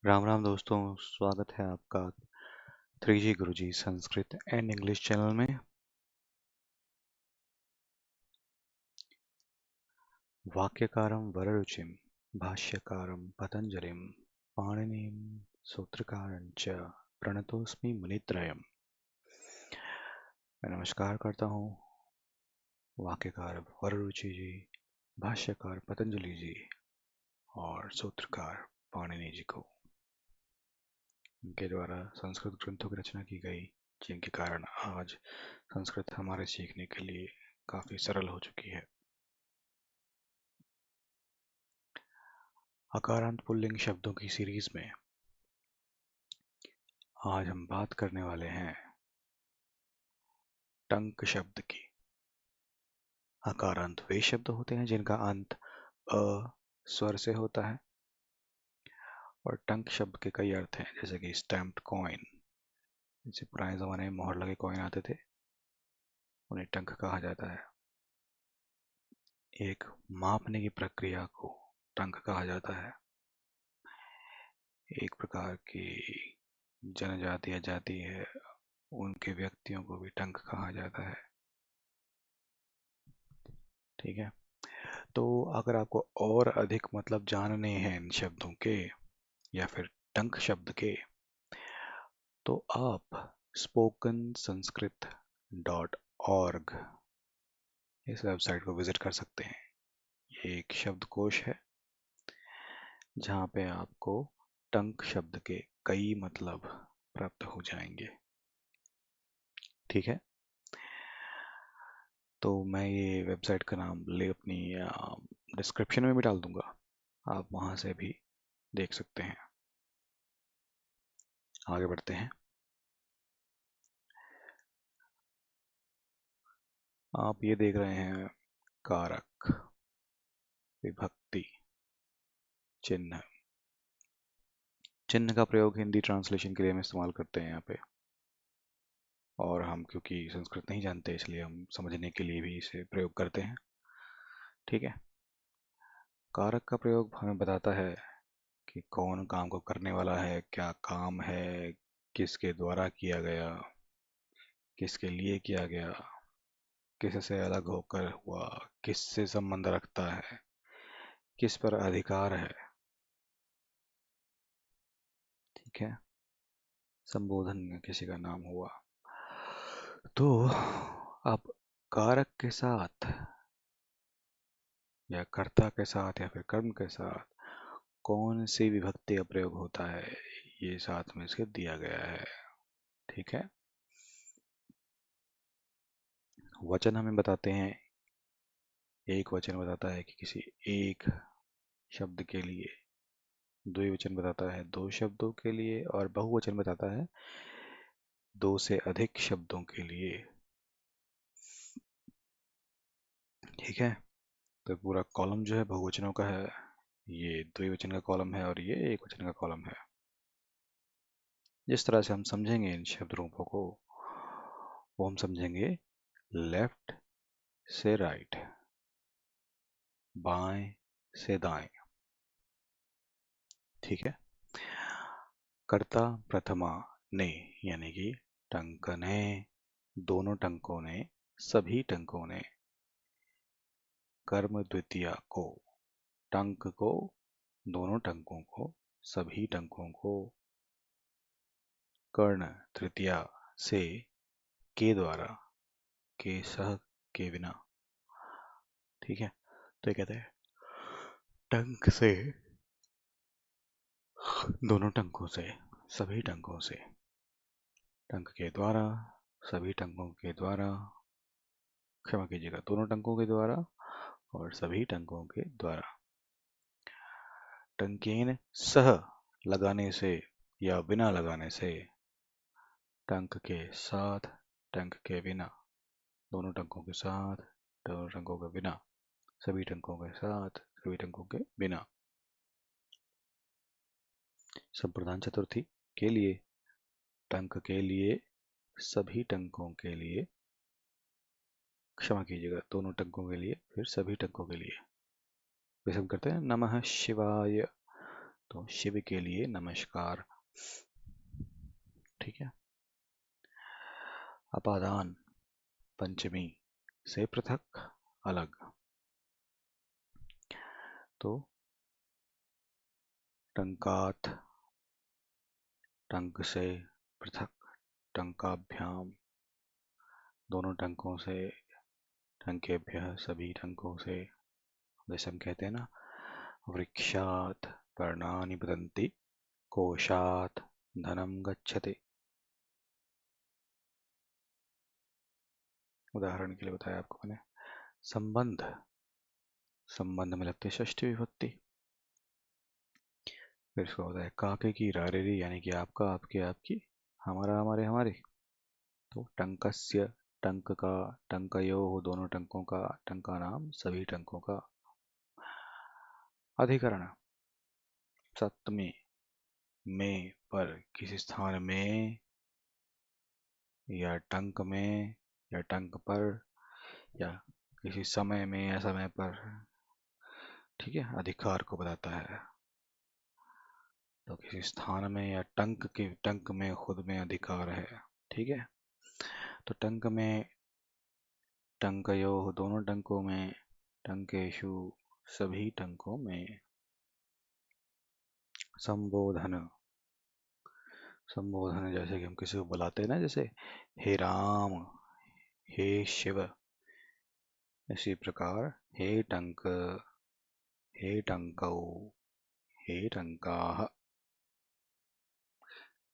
राम राम दोस्तों, स्वागत है आपका 3G Guruji Sanskrit and English channel में। वाक्यकारं वररुचिं भाष्यकारं पतंजलिं पाणिनिं सूत्रकारं च प्रणतोस्मि मुनित्रयम्। मैं नमस्कार करता हूँ वाक्यकार वररुचि जी, भाष्यकार पतंजलि जी और सूत्रकार पाणिनि जी को। इनके द्वारा संस्कृत ग्रंथों की रचना की गई, जिनके कारण आज संस्कृत हमारे सीखने के लिए काफी सरल हो चुकी है। अकारांत पुल्लिंग शब्दों की सीरीज में आज हम बात करने वाले हैं टंक शब्द की। अकारांत वे शब्द होते हैं जिनका अंत अ स्वर से होता है, और टंक शब्द के कई अर्थ हैं, जैसे कि स्टैम्प्ड कॉइन। जैसे पुराने जमाने में मोहर लगे कॉइन आते थे, उन्हें टंक कहा जाता है। एक मापने की प्रक्रिया को टंक कहा जाता है। एक प्रकार की जनजाति या जाति है, उनके व्यक्तियों को भी टंक कहा जाता है। ठीक है, तो अगर आपको और अधिक मतलब जानने हैं इन शब्दों के या फिर टंक शब्द के, तो आप spokensanskrit.org इस वेबसाइट को विजिट कर सकते हैं। ये एक शब्दकोश है जहाँ पे आपको टंक शब्द के कई मतलब प्राप्त हो जाएंगे। ठीक है, तो मैं ये वेबसाइट का नाम अपनी डिस्क्रिप्शन में भी डाल दूंगा, आप वहाँ से भी देख सकते हैं। आगे बढ़ते हैं। आप ये देख रहे हैं कारक, विभक्ति, चिन्ह। चिन्ह का प्रयोग हिंदी ट्रांसलेशन के लिए हम इस्तेमाल करते हैं यहाँ पे, और हम क्योंकि संस्कृत नहीं जानते इसलिए हम समझने के लिए भी इसे प्रयोग करते हैं। ठीक है, कारक का प्रयोग हमें बताता है कि कौन काम को करने वाला है, क्या काम है, किसके द्वारा किया गया, किसके लिए किया गया, किससे अलग होकर हुआ, किससे संबंध रखता है, किस पर अधिकार है। ठीक है, संबोधन में किसी का नाम हुआ। तो अब कारक के साथ या कर्ता के साथ या फिर कर्म के साथ कौन सी विभक्ति का प्रयोग होता है, ये साथ में इसके दिया गया है। ठीक है, वचन हमें बताते हैं, एक वचन बताता है कि किसी एक शब्द के लिए, द्विवचन बताता है दो शब्दों के लिए, और बहुवचन बताता है दो से अधिक शब्दों के लिए। ठीक है, तो पूरा कॉलम जो है बहुवचनों का है, ये द्विवचन का कॉलम है और ये एक वचन का कॉलम है। जिस तरह से हम समझेंगे इन शब्द रूपों को, वो हम समझेंगे लेफ्ट से राइट, बाएं से दाएं। ठीक है, कर्ता प्रथमा ने, यानी कि टंक ने, दोनों टंकों ने, सभी टंकों ने। कर्म द्वितीया को, टंक को, दोनों टंकों को, सभी टंकों को। कर्ण तृतीया से, के द्वारा, के सह, के बिना। ठीक है, तो ये कहते हैं टंक से, दोनों टंकों से, सभी टंकों से, टंक के द्वारा, सभी टंकों के द्वारा, क्षमा कीजिएगा, दोनों टंकों के द्वारा और सभी टंकों के द्वारा। टंकेन सह लगाने से या बिना लगाने से, टंक के साथ, टंक के बिना, दोनों टंकों के साथ, दोनों टंकों के बिना, सभी टंकों के साथ, सभी टंकों के बिना। संप्रदान चतुर्थी के लिए, टंक के लिए, सभी टंकों के लिए, क्षमा कीजिएगा, दोनों टंकों के लिए, फिर सभी टंकों के लिए। वैसे हम करते हैं नमः शिवाय, तो शिव के लिए नमस्कार। ठीक है। अपादान पंचमी से पृथक अलग। तो टंकात टंक से पृथक, टंकाभ्याम दोनों टंकों से, टंकेभ्यः सभी टंकों से, जैसे हम कहते हैं ना, वृक्षात् पर्णानि पतन्ति, कोशात् धनम गच्छति। उदाहरण के लिए बताया आपको मैंने। संबंध, संबंध में लगती है षष्ठी विभक्ति। फिर इसको होता है काके की रारेरी, यानी कि आपका, आपके, आपकी, हमारा, हमारे, हमारे। तो टंकस्य, टंक का, टंकयोः दोनों टंकों का, टंका नाम सभी टंकों का। अधिकरण सप्तमी में, पर किसी स्थान में, या टंक में, या टंक पर, या किसी समय में या समय पर। ठीक है, अधिकार को बताता है। तो किसी स्थान में या टंक के, टंक में खुद में अधिकार है। ठीक है। तो टंक में, टंकयोः दोनों टंकों में, टंकेषु सभी टंकों में। संबोधन, संबोधन जैसे कि हम किसी को बुलाते हैं ना, जैसे हे राम, हे शिव, इसी प्रकार हे टंक, हे टंकौ, हे टंकाः।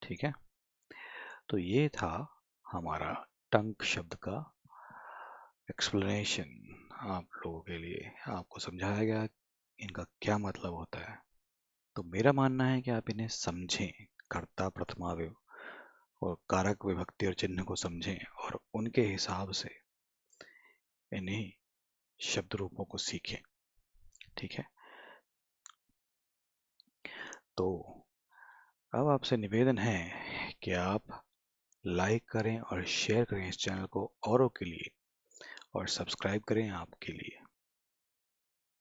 ठीक है। तो ये था हमारा टंक शब्द का एक्सप्लेनेशन। आप लोगों के लिए आपको समझाया गया इनका क्या मतलब होता है। तो मेरा मानना है कि आप इन्हें समझें, कर्ता प्रथमावयव और कारक विभक्ति और चिन्ह को समझें, और उनके हिसाब से इन्हीं शब्द रूपों को सीखें। ठीक है। तो अब आपसे निवेदन है कि आप लाइक करें और शेयर करें इस चैनल को औरों के लिए, और सब्सक्राइब करें आपके लिए।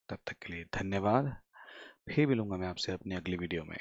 तब तक के लिए धन्यवाद। फिर मिलूंगा मैं आपसे अपनी अगली वीडियो में।